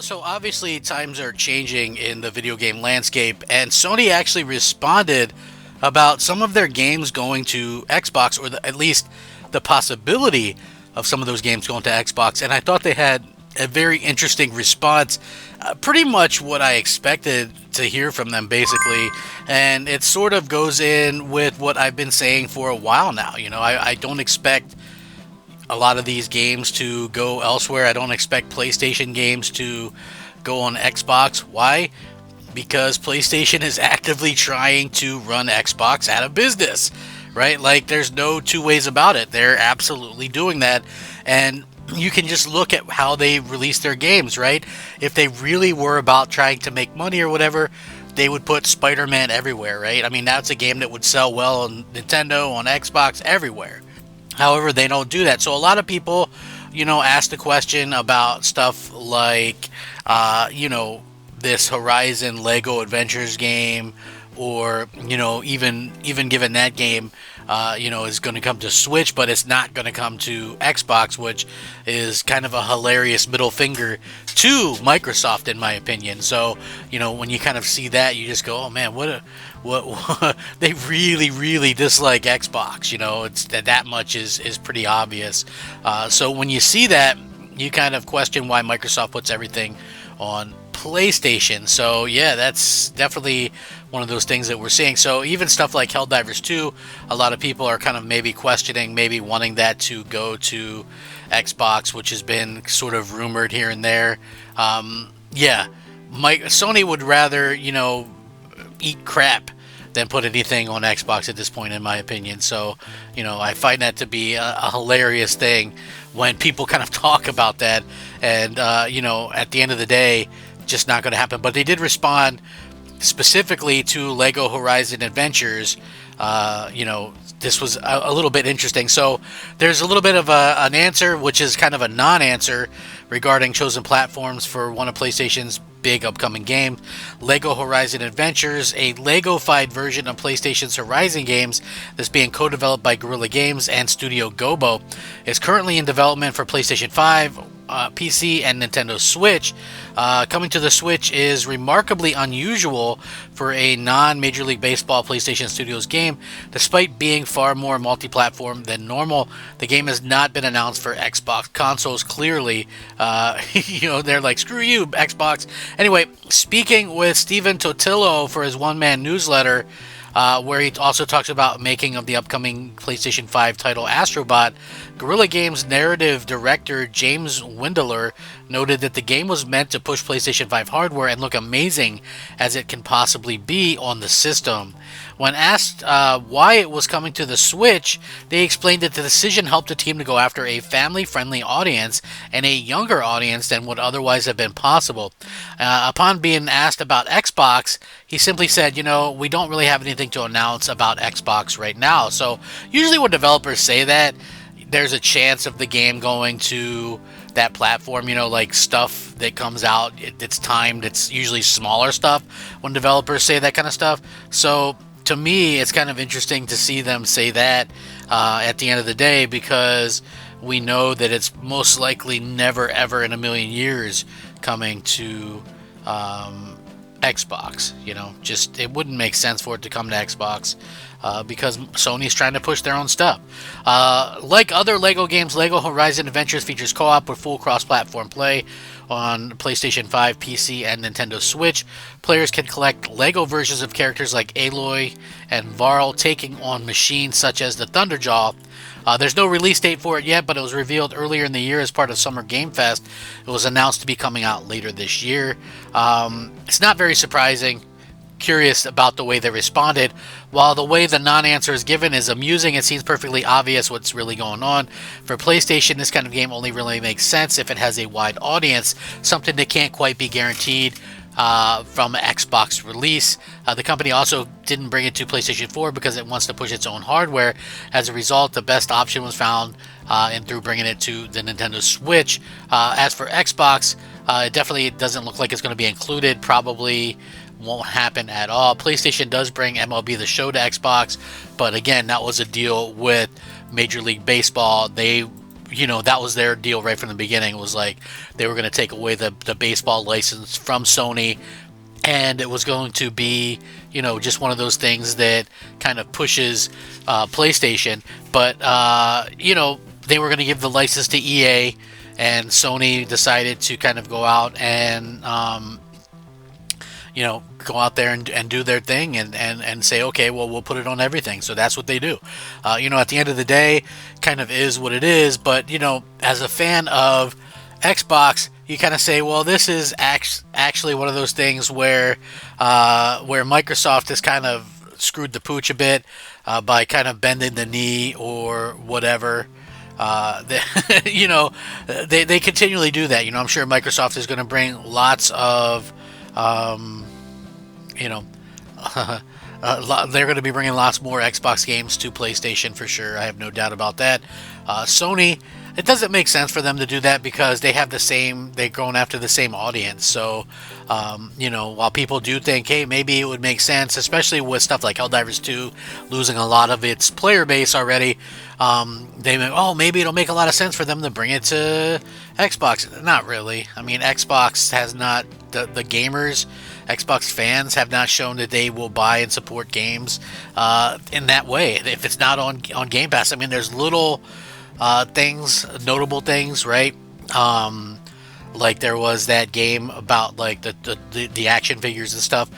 So obviously times are changing in the video game landscape, and Sony actually responded about some of their games going to Xbox, or at least the possibility of some of those games going to Xbox. And I thought they had a very interesting response, pretty much what I expected to hear from them, basically. And it sort of goes in with what I've been saying for a while now. I don't expect a lot of these games to go elsewhere. I don't expect PlayStation games to go on Xbox. Why? Because PlayStation is actively trying to run Xbox out of business, right? Like, there's no two ways about it. They're absolutely doing that. And you can just look at how they release their games, right? If they really were about trying to make money or whatever, they would put Spider-Man everywhere, right? I mean, that's a game that would sell well on Nintendo, on Xbox, everywhere. However, they don't do that. So a lot of people, ask the question about stuff like, this Horizon Lego Adventures game, or even given that game, is going to come to Switch, but it's not going to come to Xbox, which is kind of a hilarious middle finger to Microsoft, in my opinion. So when you kind of see that, you just go, oh man, what they really dislike Xbox. It's that much is pretty obvious. So when you see that, you kind of question why Microsoft puts everything on PlayStation. So yeah, that's definitely one of those things that we're seeing. So even stuff like Helldivers 2, a lot of people are kind of maybe questioning, maybe wanting that to go to Xbox, which has been sort of rumored here and there. Yeah, Sony would rather, eat crap than put anything on Xbox at this point, in my opinion. So, I find that to be a hilarious thing when people kind of talk about that. And, at the end of the day, just not going to happen. But they did respond specifically to Lego Horizon Adventures. This was a little bit interesting. So there's a little bit of an answer, which is kind of a non-answer, regarding chosen platforms for one of PlayStation's big upcoming games. Lego Horizon Adventures, a Lego-fied version of PlayStation's Horizon games that's being co-developed by Guerrilla Games and Studio Gobo, is currently in development for PlayStation 5, PC, and Nintendo Switch. Coming to the Switch is remarkably unusual for a non-Major League Baseball PlayStation Studios game, despite being far more multi-platform than normal. The game has not been announced for Xbox consoles, clearly. They're like, screw you, Xbox. Anyway, speaking with Steven Totillo for his one-man newsletter, where he also talks about making of the upcoming PlayStation 5 title Astrobot, Guerrilla Games narrative director James Windler noted that the game was meant to push PlayStation 5 hardware and look amazing as it can possibly be on the system. When asked why it was coming to the Switch, they explained that the decision helped the team to go after a family-friendly audience and a younger audience than would otherwise have been possible. Upon being asked about Xbox, he simply said, we don't really have anything to announce about Xbox right now. So usually when developers say that, there's a chance of the game going to that platform, like stuff that comes out, it's timed, it's usually smaller stuff when developers say that kind of stuff. So to me, it's kind of interesting to see them say that at the end of the day, because we know that it's most likely never ever in a million years coming to Xbox. Just it wouldn't make sense for it to come to Xbox, because Sony's trying to push their own stuff. Like other Lego games, Lego Horizon Adventures features co-op with full cross-platform play on PlayStation 5, PC, and Nintendo Switch. Players can collect Lego versions of characters like Aloy and Varl, taking on machines such as the Thunderjaw. There's no release date for it yet, but it was revealed earlier in the year as part of Summer Game Fest. It was announced to be coming out later this year. It's not very surprising. Curious about the way they responded. While the way the non-answer is given is amusing, it seems perfectly obvious what's really going on. For PlayStation, this kind of game only really makes sense if it has a wide audience, something that can't quite be guaranteed from Xbox release. The company also didn't bring it to PlayStation 4 because it wants to push its own hardware. As a result, the best option was found through bringing it to the Nintendo Switch. As for Xbox, it definitely doesn't look like it's going to be included. Probably won't happen at all. PlayStation does bring MLB The Show to Xbox, but again, that was a deal with Major League Baseball. They that was their deal right from the beginning. Was like they were going to take away the baseball license from Sony, and it was going to be, just one of those things that kind of pushes PlayStation. But they were going to give the license to EA, and Sony decided to kind of go out and go out there and do their thing and say, okay, well, we'll put it on everything. So that's what they do. At the end of the day, kind of is what it is. But, as a fan of Xbox, you kind of say, well, this is actually one of those things where Microsoft has kind of screwed the pooch a bit by kind of bending the knee or whatever. They continually do that. I'm sure Microsoft is going to bring lots of they're going to be bringing lots more Xbox games to PlayStation for sure. I have no doubt about that. Sony, it doesn't make sense for them to do that because they're going after the same audience. So, while people do think, hey, maybe it would make sense, especially with stuff like Helldivers 2 losing a lot of its player base already, maybe it'll make a lot of sense for them to bring it to Xbox. Not really. I mean, Xbox has not, the gamers, Xbox fans have not shown that they will buy and support games in that way. If it's not on Game Pass, I mean, there's little things, notable things, right? Like there was that game about like the action figures and stuff.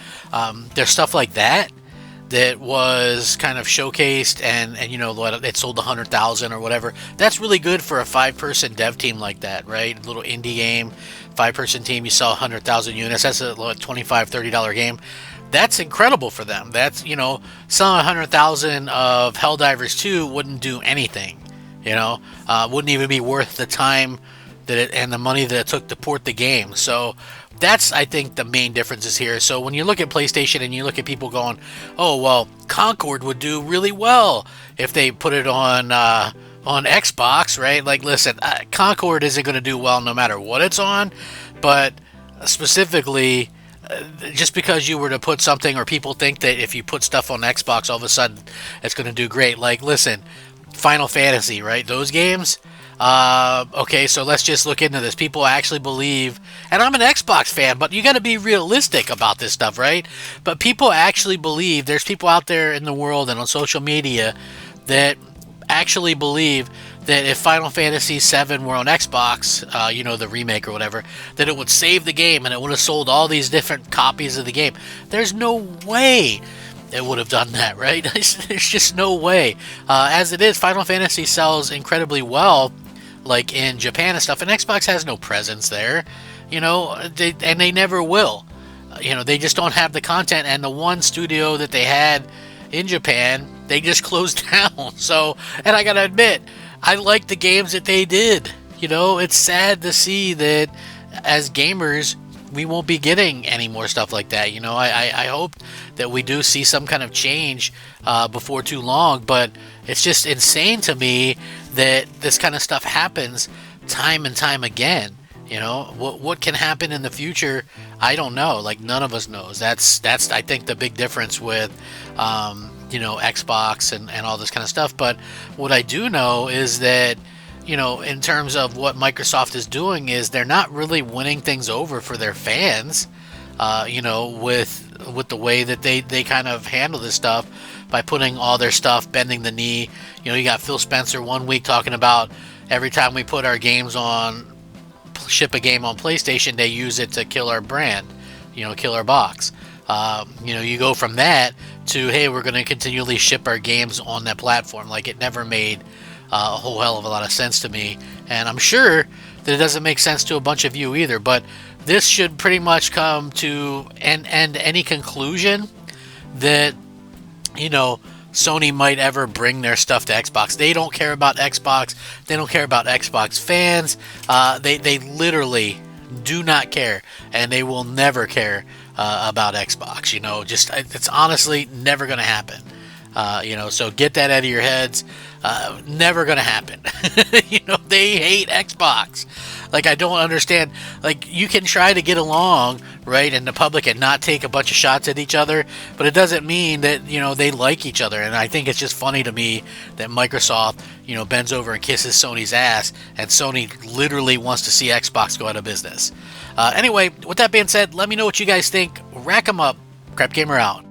There's stuff like that was kind of showcased, and it sold 100,000 or whatever. That's really good for a 5-person dev team like that, right? A little indie game, 5-person team, you sell 100,000 units. That's a $25-$30 game. That's incredible for them. That's, selling 100,000 of Helldivers 2 wouldn't do anything. Wouldn't even be worth the time and the money that it took to port the game. So that's, I think, the main differences here. So when you look at PlayStation and you look at people going, oh, well, Concord would do really well if they put it on Xbox, right? Like, listen, Concord isn't going to do well no matter what it's on, but specifically, just because you were to put something, or people think that if you put stuff on Xbox, all of a sudden it's going to do great. Like, listen, Final Fantasy, right? Those games. Okay, so let's just look into this. People actually believe, and I'm an Xbox fan, but you got to be realistic about this stuff, right? But people actually believe, there's people out there in the world and on social media that actually believe that if Final Fantasy VII were on Xbox, the remake or whatever, that it would save the game and it would have sold all these different copies of the game. There's no way it would have done that, right? There's just no way. As it is, Final Fantasy sells incredibly well, like in Japan and stuff, and Xbox has no presence there, and they never will. They just don't have the content, and the one studio that they had in Japan, they just closed down. So, and I gotta admit, I like the games that they did. It's sad to see that as gamers, we won't be getting any more stuff like that. I hope that we do see some kind of change before too long, but it's just insane to me that this kind of stuff happens time and time again. What can happen in the future, I don't know. Like, none of us knows. That's I think the big difference with Xbox and all this kind of stuff. But what I do know is that in terms of what Microsoft is doing, is they're not really winning things over for their fans, with the way that they kind of handle this stuff by putting all their stuff, bending the knee. You got Phil Spencer one week talking about every time we put our games on, ship a game on PlayStation, they use it to kill our brand, kill our box. You go from that to, hey, we're going to continually ship our games on that platform. Like, it never made a whole hell of a lot of sense to me, and I'm sure that it doesn't make sense to a bunch of you either. But this should pretty much come to end any conclusion that Sony might ever bring their stuff to Xbox. They don't care about Xbox. They don't care about Xbox fans. They literally do not care, and they will never care about Xbox. It's honestly never going to happen. So get that out of your heads. Never going to happen. They hate Xbox. Like, I don't understand. Like, you can try to get along, right, in the public and not take a bunch of shots at each other, but it doesn't mean that, they like each other. And I think it's just funny to me that Microsoft, bends over and kisses Sony's ass, and Sony literally wants to see Xbox go out of business. Anyway, with that being said, let me know what you guys think. Rack 'em up. Crap Gamer out.